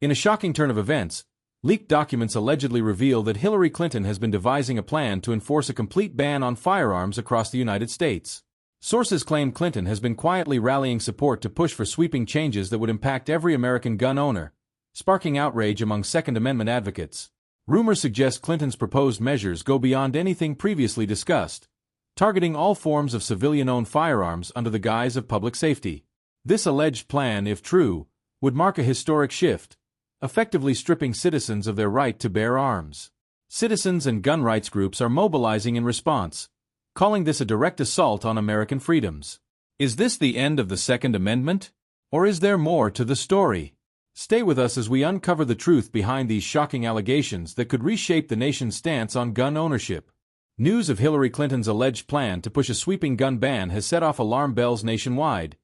In a shocking turn of events, leaked documents allegedly reveal that Hillary Clinton has been devising a plan to enforce a complete ban on firearms across the United States. Sources claim Clinton has been quietly rallying support to push for sweeping changes that would impact every American gun owner, sparking outrage among Second Amendment advocates. Rumors suggest Clinton's proposed measures go beyond anything previously discussed, targeting all forms of civilian-owned firearms under the guise of public safety. This alleged plan, if true, would mark a historic shift, effectively stripping citizens of their right to bear arms. Citizens and gun rights groups are mobilizing in response, calling this a direct assault on American freedoms. Is this the end of the Second Amendment? Or is there more to the story? Stay with us as we uncover the truth behind these shocking allegations that could reshape the nation's stance on gun ownership. News of Hillary Clinton's alleged plan to push a sweeping gun ban has set off alarm bells nationwide,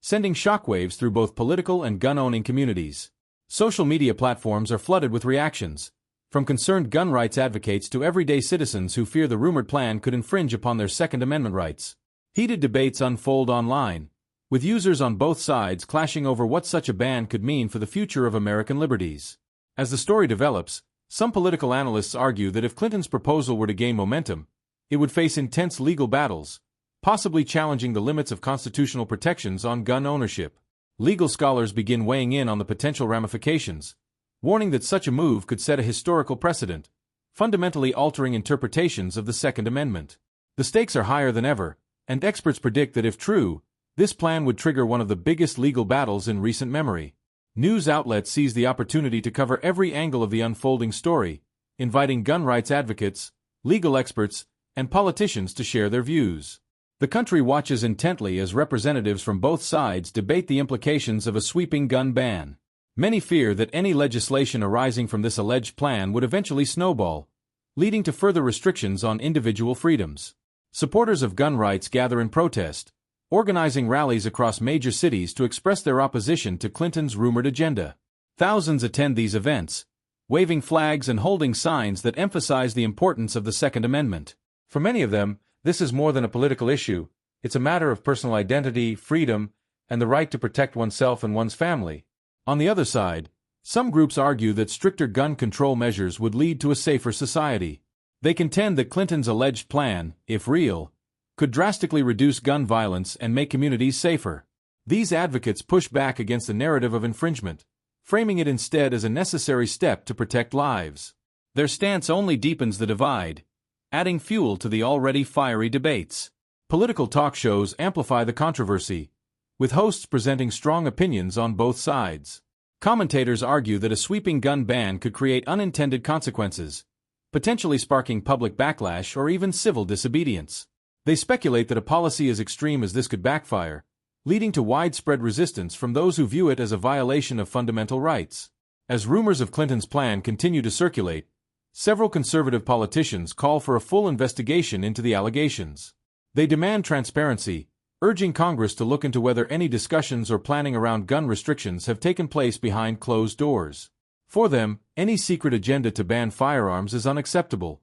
sending shockwaves through both political and gun-owning communities. Social media platforms are flooded with reactions, from concerned gun rights advocates to everyday citizens who fear the rumored plan could infringe upon their Second Amendment rights. Heated debates unfold online, with users on both sides clashing over what such a ban could mean for the future of American liberties. As the story develops, some political analysts argue that if Clinton's proposal were to gain momentum, it would face intense legal battles, possibly challenging the limits of constitutional protections on gun ownership. Legal scholars begin weighing in on the potential ramifications, warning that such a move could set a historical precedent, fundamentally altering interpretations of the Second Amendment. The stakes are higher than ever, and experts predict that if true, this plan would trigger one of the biggest legal battles in recent memory. News outlets seize the opportunity to cover every angle of the unfolding story, inviting gun rights advocates, legal experts, and politicians to share their views. The country watches intently as representatives from both sides debate the implications of a sweeping gun ban. Many fear that any legislation arising from this alleged plan would eventually snowball, leading to further restrictions on individual freedoms. Supporters of gun rights gather in protest, organizing rallies across major cities to express their opposition to Clinton's rumored agenda. Thousands attend these events, waving flags and holding signs that emphasize the importance of the Second Amendment. For many of them, this is more than a political issue. It's a matter of personal identity, freedom, and the right to protect oneself and one's family. On the other side, some groups argue that stricter gun control measures would lead to a safer society. They contend that Clinton's alleged plan, if real, could drastically reduce gun violence and make communities safer. These advocates push back against the narrative of infringement, framing it instead as a necessary step to protect lives. Their stance only deepens the divide, adding fuel to the already fiery debates. Political talk shows amplify the controversy, with hosts presenting strong opinions on both sides. Commentators argue that a sweeping gun ban could create unintended consequences, potentially sparking public backlash or even civil disobedience. They speculate that a policy as extreme as this could backfire, leading to widespread resistance from those who view it as a violation of fundamental rights. As rumors of Clinton's plan continue to circulate, several conservative politicians call for a full investigation into the allegations. They demand transparency, urging Congress to look into whether any discussions or planning around gun restrictions have taken place behind closed doors. For them, any secret agenda to ban firearms is unacceptable,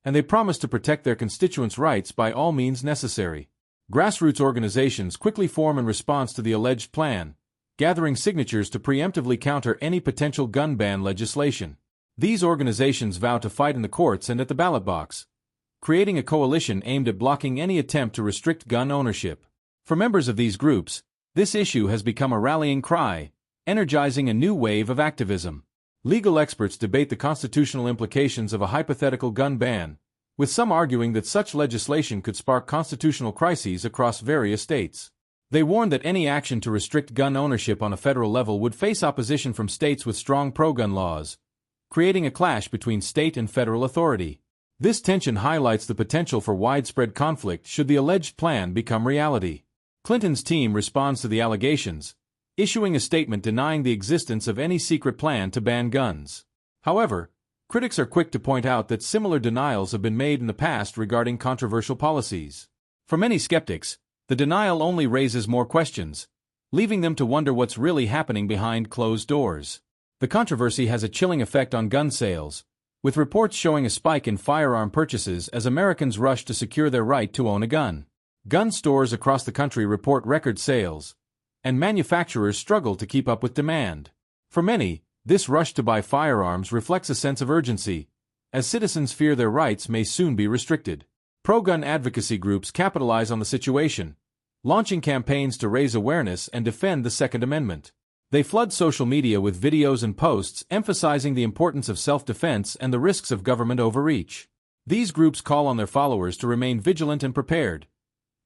and they promise to protect their constituents' rights by all means necessary. Grassroots organizations quickly form in response to the alleged plan, gathering signatures to preemptively counter any potential gun ban legislation. These organizations vow to fight in the courts and at the ballot box, creating a coalition aimed at blocking any attempt to restrict gun ownership. For members of these groups, this issue has become a rallying cry, energizing a new wave of activism. Legal experts debate the constitutional implications of a hypothetical gun ban, with some arguing that such legislation could spark constitutional crises across various states. They warn that any action to restrict gun ownership on a federal level would face opposition from states with strong pro-gun laws, creating a clash between state and federal authority. This tension highlights the potential for widespread conflict should the alleged plan become reality. Clinton's team responds to the allegations, issuing a statement denying the existence of any secret plan to ban guns. However, critics are quick to point out that similar denials have been made in the past regarding controversial policies. For many skeptics, the denial only raises more questions, leaving them to wonder what's really happening behind closed doors. The controversy has a chilling effect on gun sales, with reports showing a spike in firearm purchases as Americans rush to secure their right to own a gun. Gun stores across the country report record sales, and manufacturers struggle to keep up with demand. For many, This rush to buy firearms reflects a sense of urgency, as citizens fear their rights may soon be restricted. Pro-gun advocacy groups capitalize on the situation, launching campaigns to raise awareness and defend the Second Amendment. They flood social media with videos and posts emphasizing the importance of self-defense and the risks of government overreach. These groups call on their followers to remain vigilant and prepared,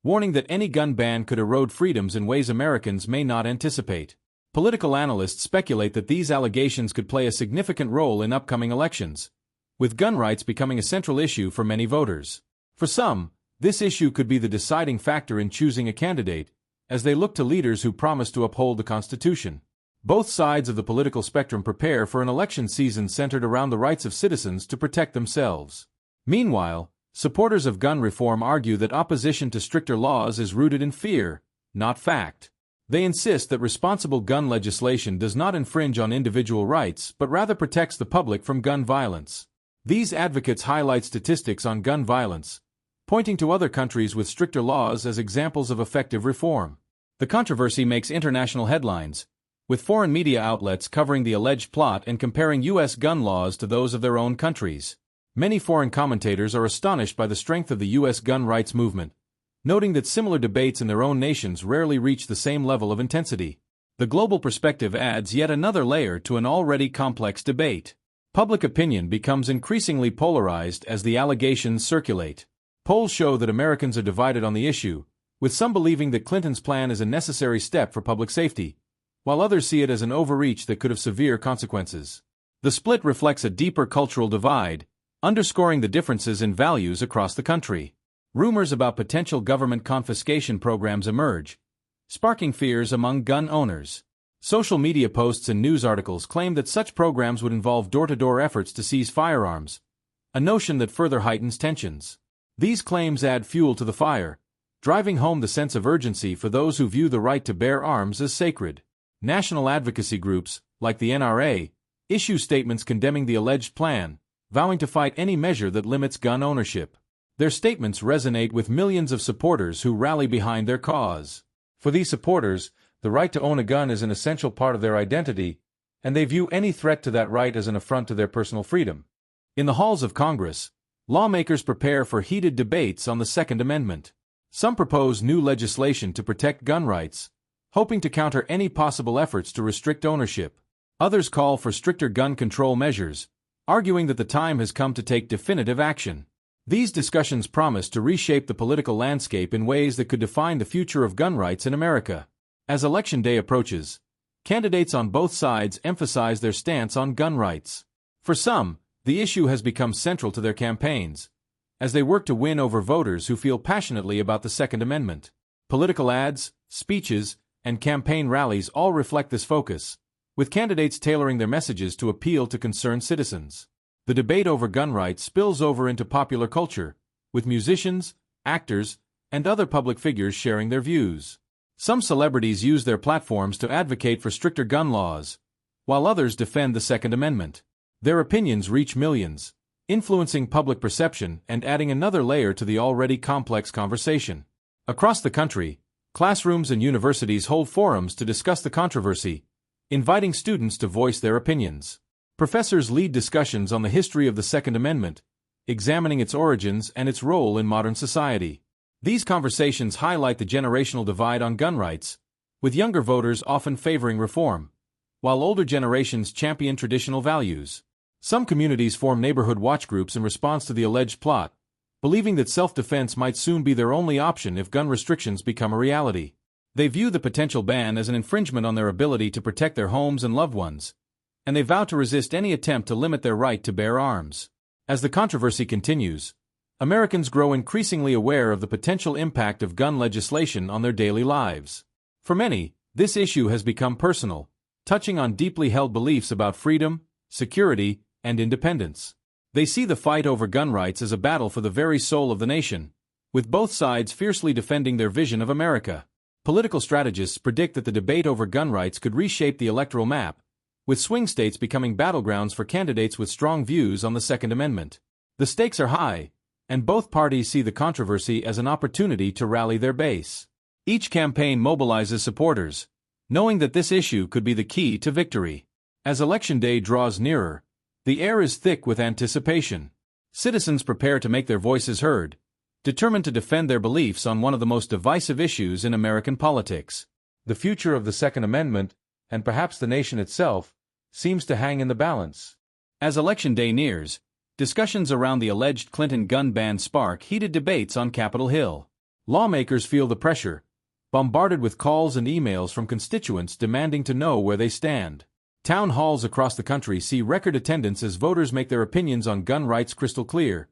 warning that any gun ban could erode freedoms in ways Americans may not anticipate. Political analysts speculate that these allegations could play a significant role in upcoming elections, with gun rights becoming a central issue for many voters. For some, this issue could be the deciding factor in choosing a candidate, as they look to leaders who promise to uphold the Constitution. Both sides of the political spectrum prepare for an election season centered around the rights of citizens to protect themselves. Meanwhile, supporters of gun reform argue that opposition to stricter laws is rooted in fear, not fact. They insist that responsible gun legislation does not infringe on individual rights but rather protects the public from gun violence. These advocates highlight statistics on gun violence, pointing to other countries with stricter laws as examples of effective reform. The controversy makes international headlines, with foreign media outlets covering the alleged plot and comparing U.S. gun laws to those of their own countries. Many foreign commentators are astonished by the strength of the U.S. gun rights movement, noting that similar debates in their own nations rarely reach the same level of intensity. The global perspective adds yet another layer to an already complex debate. Public opinion becomes increasingly polarized as the allegations circulate. Polls show that Americans are divided on the issue, with some believing that Clinton's plan is a necessary step for public safety, while others see it as an overreach that could have severe consequences. The split reflects a deeper cultural divide, underscoring the differences in values across the country. Rumors about potential government confiscation programs emerge, sparking fears among gun owners. Social media posts and news articles claim that such programs would involve door-to-door efforts to seize firearms, a notion that further heightens tensions. These claims add fuel to the fire, driving home the sense of urgency for those who view the right to bear arms as sacred. National advocacy groups, like the NRA, issue statements condemning the alleged plan, vowing to fight any measure that limits gun ownership. Their statements resonate with millions of supporters who rally behind their cause. For these supporters, the right to own a gun is an essential part of their identity, and they view any threat to that right as an affront to their personal freedom. In the halls of Congress, lawmakers prepare for heated debates on the Second Amendment. Some propose new legislation to protect gun rights, hoping to counter any possible efforts to restrict ownership. Others call for stricter gun control measures, arguing that the time has come to take definitive action. These discussions promise to reshape the political landscape in ways that could define the future of gun rights in America. As Election Day approaches, candidates on both sides emphasize their stance on gun rights. For some, the issue has become central to their campaigns, as they work to win over voters who feel passionately about the Second Amendment. Political ads, speeches, and campaign rallies all reflect this focus, with candidates tailoring their messages to appeal to concerned citizens. The debate over gun rights spills over into popular culture, with musicians, actors, and other public figures sharing their views. Some celebrities use their platforms to advocate for stricter gun laws, while others defend the Second Amendment. Their opinions reach millions, influencing public perception and adding another layer to the already complex conversation. Across the country, classrooms and universities hold forums to discuss the controversy, inviting students to voice their opinions. Professors lead discussions on the history of the Second Amendment, examining its origins and its role in modern society. These conversations highlight the generational divide on gun rights, with younger voters often favoring reform, while older generations champion traditional values. Some communities form neighborhood watch groups in response to the alleged plot, believing that self-defense might soon be their only option if gun restrictions become a reality. They view the potential ban as an infringement on their ability to protect their homes and loved ones, and they vow to resist any attempt to limit their right to bear arms. As the controversy continues, Americans grow increasingly aware of the potential impact of gun legislation on their daily lives. For many, this issue has become personal, touching on deeply held beliefs about freedom, security, and independence. They see the fight over gun rights as a battle for the very soul of the nation, with both sides fiercely defending their vision of America. Political strategists predict that the debate over gun rights could reshape the electoral map, with swing states becoming battlegrounds for candidates with strong views on the Second Amendment. The stakes are high, and both parties see the controversy as an opportunity to rally their base. Each campaign mobilizes supporters, knowing that this issue could be the key to victory. As Election Day draws nearer, the air is thick with anticipation. Citizens prepare to make their voices heard, determined to defend their beliefs on one of the most divisive issues in American politics. The future of the Second Amendment, and perhaps the nation itself, seems to hang in the balance. As Election Day nears, discussions around the alleged Clinton gun ban spark heated debates on Capitol Hill. Lawmakers feel the pressure, bombarded with calls and emails from constituents demanding to know where they stand. Town halls across the country see record attendance as voters make their opinions on gun rights crystal clear,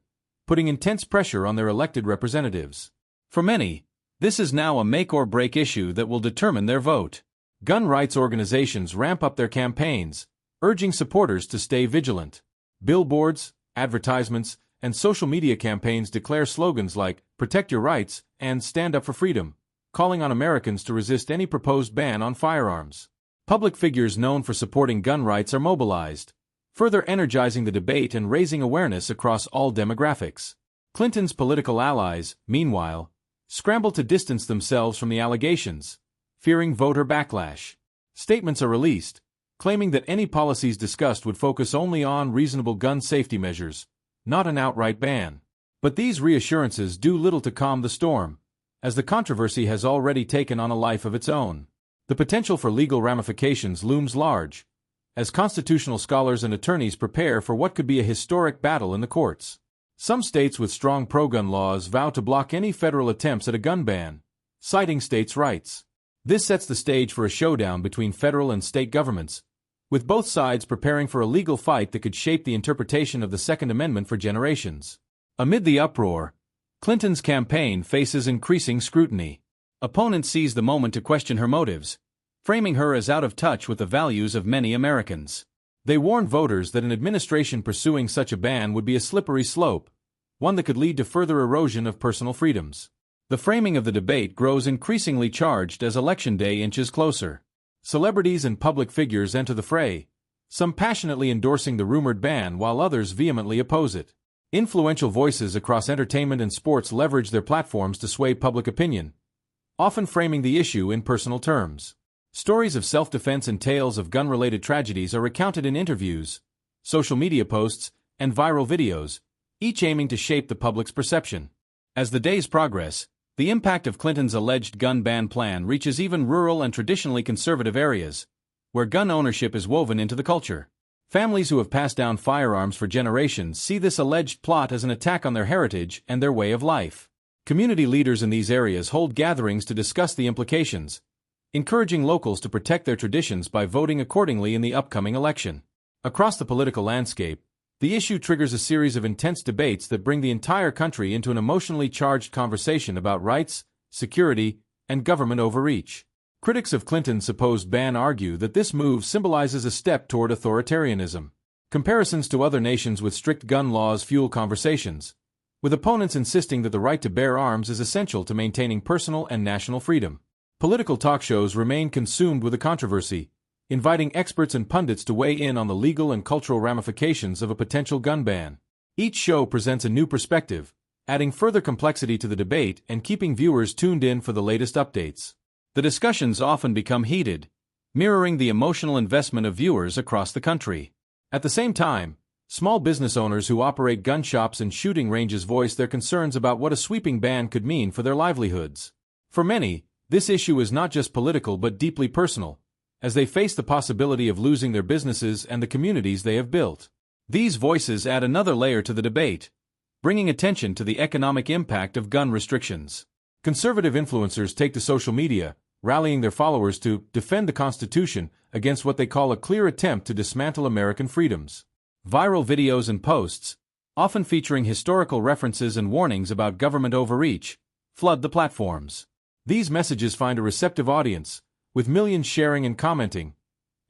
putting intense pressure on their elected representatives. For many, this is now a make-or-break issue that will determine their vote. Gun rights organizations ramp up their campaigns, urging supporters to stay vigilant. Billboards, advertisements, and social media campaigns declare slogans like "Protect Your Rights" and "Stand Up for Freedom," calling on Americans to resist any proposed ban on firearms. Public figures known for supporting gun rights are mobilized, further energizing the debate and raising awareness across all demographics. Clinton's political allies, meanwhile, scramble to distance themselves from the allegations, fearing voter backlash. Statements are released, claiming that any policies discussed would focus only on reasonable gun safety measures, not an outright ban. But these reassurances do little to calm the storm, as the controversy has already taken on a life of its own. The potential for legal ramifications looms large, as constitutional scholars and attorneys prepare for what could be a historic battle in the courts. Some states with strong pro-gun laws vow to block any federal attempts at a gun ban, citing states' rights. This sets the stage for a showdown between federal and state governments, with both sides preparing for a legal fight that could shape the interpretation of the Second Amendment for generations. Amid the uproar, Clinton's campaign faces increasing scrutiny. Opponents seize the moment to question her motives, framing her as out of touch with the values of many Americans. They warn voters that an administration pursuing such a ban would be a slippery slope, one that could lead to further erosion of personal freedoms. The framing of the debate grows increasingly charged as Election Day inches closer. Celebrities and public figures enter the fray, some passionately endorsing the rumored ban while others vehemently oppose it. Influential voices across entertainment and sports leverage their platforms to sway public opinion, often framing the issue in personal terms. Stories of self-defense and tales of gun-related tragedies are recounted in interviews, social media posts, and viral videos, each aiming to shape the public's perception. As the days progress, the impact of Clinton's alleged gun ban plan reaches even rural and traditionally conservative areas, where gun ownership is woven into the culture. Families who have passed down firearms for generations see this alleged plot as an attack on their heritage and their way of life. Community leaders in these areas hold gatherings to discuss the implications, encouraging locals to protect their traditions by voting accordingly in the upcoming election. Across the political landscape, the issue triggers a series of intense debates that bring the entire country into an emotionally charged conversation about rights, security, and government overreach. Critics of Clinton's supposed ban argue that this move symbolizes a step toward authoritarianism. Comparisons to other nations with strict gun laws fuel conversations, with opponents insisting that the right to bear arms is essential to maintaining personal and national freedom. Political talk shows remain consumed with the controversy, inviting experts and pundits to weigh in on the legal and cultural ramifications of a potential gun ban. Each show presents a new perspective, adding further complexity to the debate and keeping viewers tuned in for the latest updates. The discussions often become heated, mirroring the emotional investment of viewers across the country. At the same time, small business owners who operate gun shops and shooting ranges voice their concerns about what a sweeping ban could mean for their livelihoods. For many, this issue is not just political but deeply personal, as they face the possibility of losing their businesses and the communities they have built. These voices add another layer to the debate, bringing attention to the economic impact of gun restrictions. Conservative influencers take to social media, rallying their followers to defend the Constitution against what they call a clear attempt to dismantle American freedoms. Viral videos and posts, often featuring historical references and warnings about government overreach, flood the platforms. These messages find a receptive audience, with millions sharing and commenting,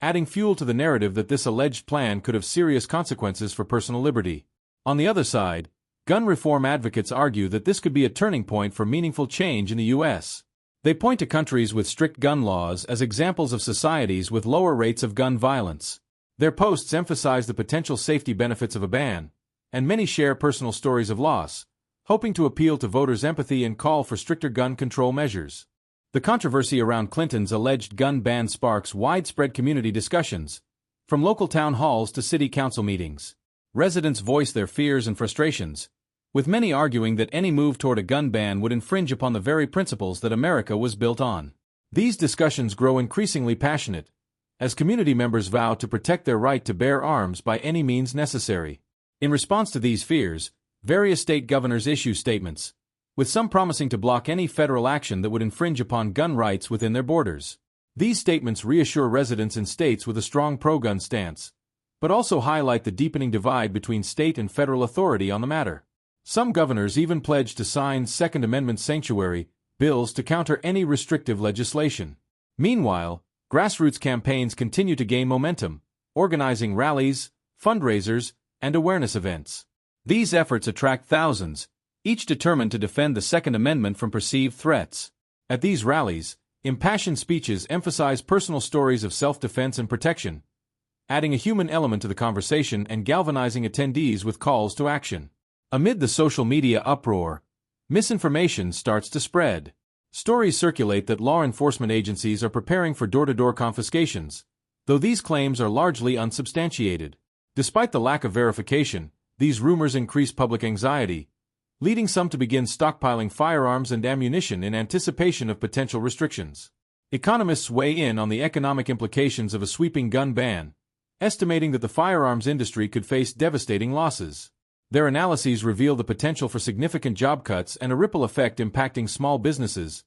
adding fuel to the narrative that this alleged plan could have serious consequences for personal liberty. On the other side, gun reform advocates argue that this could be a turning point for meaningful change in the U.S. They point to countries with strict gun laws as examples of societies with lower rates of gun violence. Their posts emphasize the potential safety benefits of a ban, and many share personal stories of loss, hoping to appeal to voters' empathy and call for stricter gun control measures. The controversy around Clinton's alleged gun ban sparks widespread community discussions, From local town halls to city council meetings, residents voice their fears and frustrations, with many arguing that any move toward a gun ban would infringe upon the very principles that America was built on. These discussions grow increasingly passionate, as community members vow to protect their right to bear arms by any means necessary. In response to these fears, various state governors issue statements, with some promising to block any federal action that would infringe upon gun rights within their borders. These statements reassure residents in states with a strong pro-gun stance, but also highlight the deepening divide between state and federal authority on the matter. Some governors even pledge to sign Second Amendment sanctuary bills to counter any restrictive legislation. Meanwhile, grassroots campaigns continue to gain momentum, organizing rallies, fundraisers, and awareness events. These efforts attract thousands, each determined to defend the Second Amendment from perceived threats. At these rallies, impassioned speeches emphasize personal stories of self-defense and protection, adding a human element to the conversation and galvanizing attendees with calls to action. Amid the social media uproar, misinformation starts to spread. Stories circulate that law enforcement agencies are preparing for door-to-door confiscations, though these claims are largely unsubstantiated. Despite the lack of verification, these rumors increase public anxiety, leading some to begin stockpiling firearms and ammunition in anticipation of potential restrictions. Economists weigh in on the economic implications of a sweeping gun ban, estimating that the firearms industry could face devastating losses. Their analyses reveal the potential for significant job cuts and a ripple effect impacting small businesses,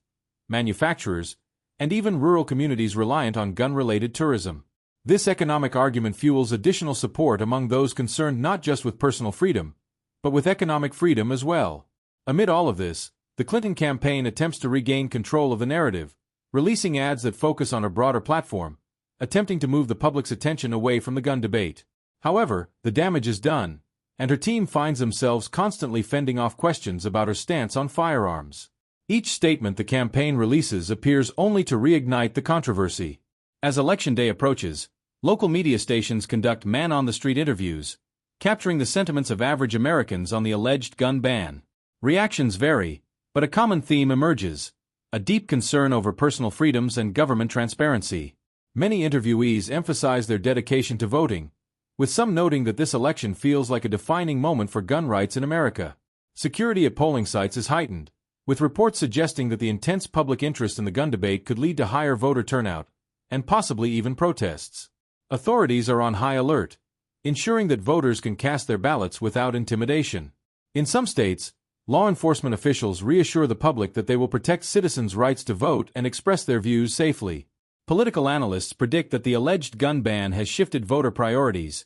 manufacturers, and even rural communities reliant on gun-related tourism. This economic argument fuels additional support among those concerned not just with personal freedom, but with economic freedom as well. Amid all of this, the Clinton campaign attempts to regain control of the narrative, releasing ads that focus on a broader platform, attempting to move the public's attention away from the gun debate. However, the damage is done, and her team finds themselves constantly fending off questions about her stance on firearms. Each statement the campaign releases appears only to reignite the controversy. As Election Day approaches, local media stations conduct man-on-the-street interviews, capturing the sentiments of average Americans on the alleged gun ban. Reactions vary, but a common theme emerges: a deep concern over personal freedoms and government transparency. Many interviewees emphasize their dedication to voting, with some noting that this election feels like a defining moment for gun rights in America. Security at polling sites is heightened, with reports suggesting that the intense public interest in the gun debate could lead to higher voter turnout, and possibly even protests. Authorities are on high alert, ensuring that voters can cast their ballots without intimidation. In some states, law enforcement officials reassure the public that they will protect citizens' rights to vote and express their views safely. Political analysts predict that the alleged gun ban has shifted voter priorities,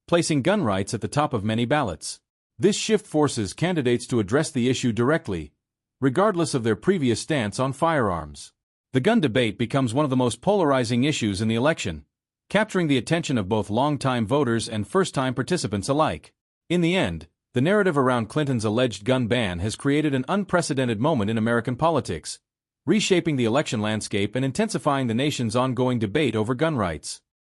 placing gun rights at the top of many ballots. This shift forces candidates to address the issue directly, regardless of their previous stance on firearms. The gun debate becomes one of the most polarizing issues in the election, capturing the attention of both longtime voters and first-time participants alike. In the end, the narrative around Clinton's alleged gun ban has created an unprecedented moment in American politics, reshaping the election landscape and intensifying the nation's ongoing debate over gun rights.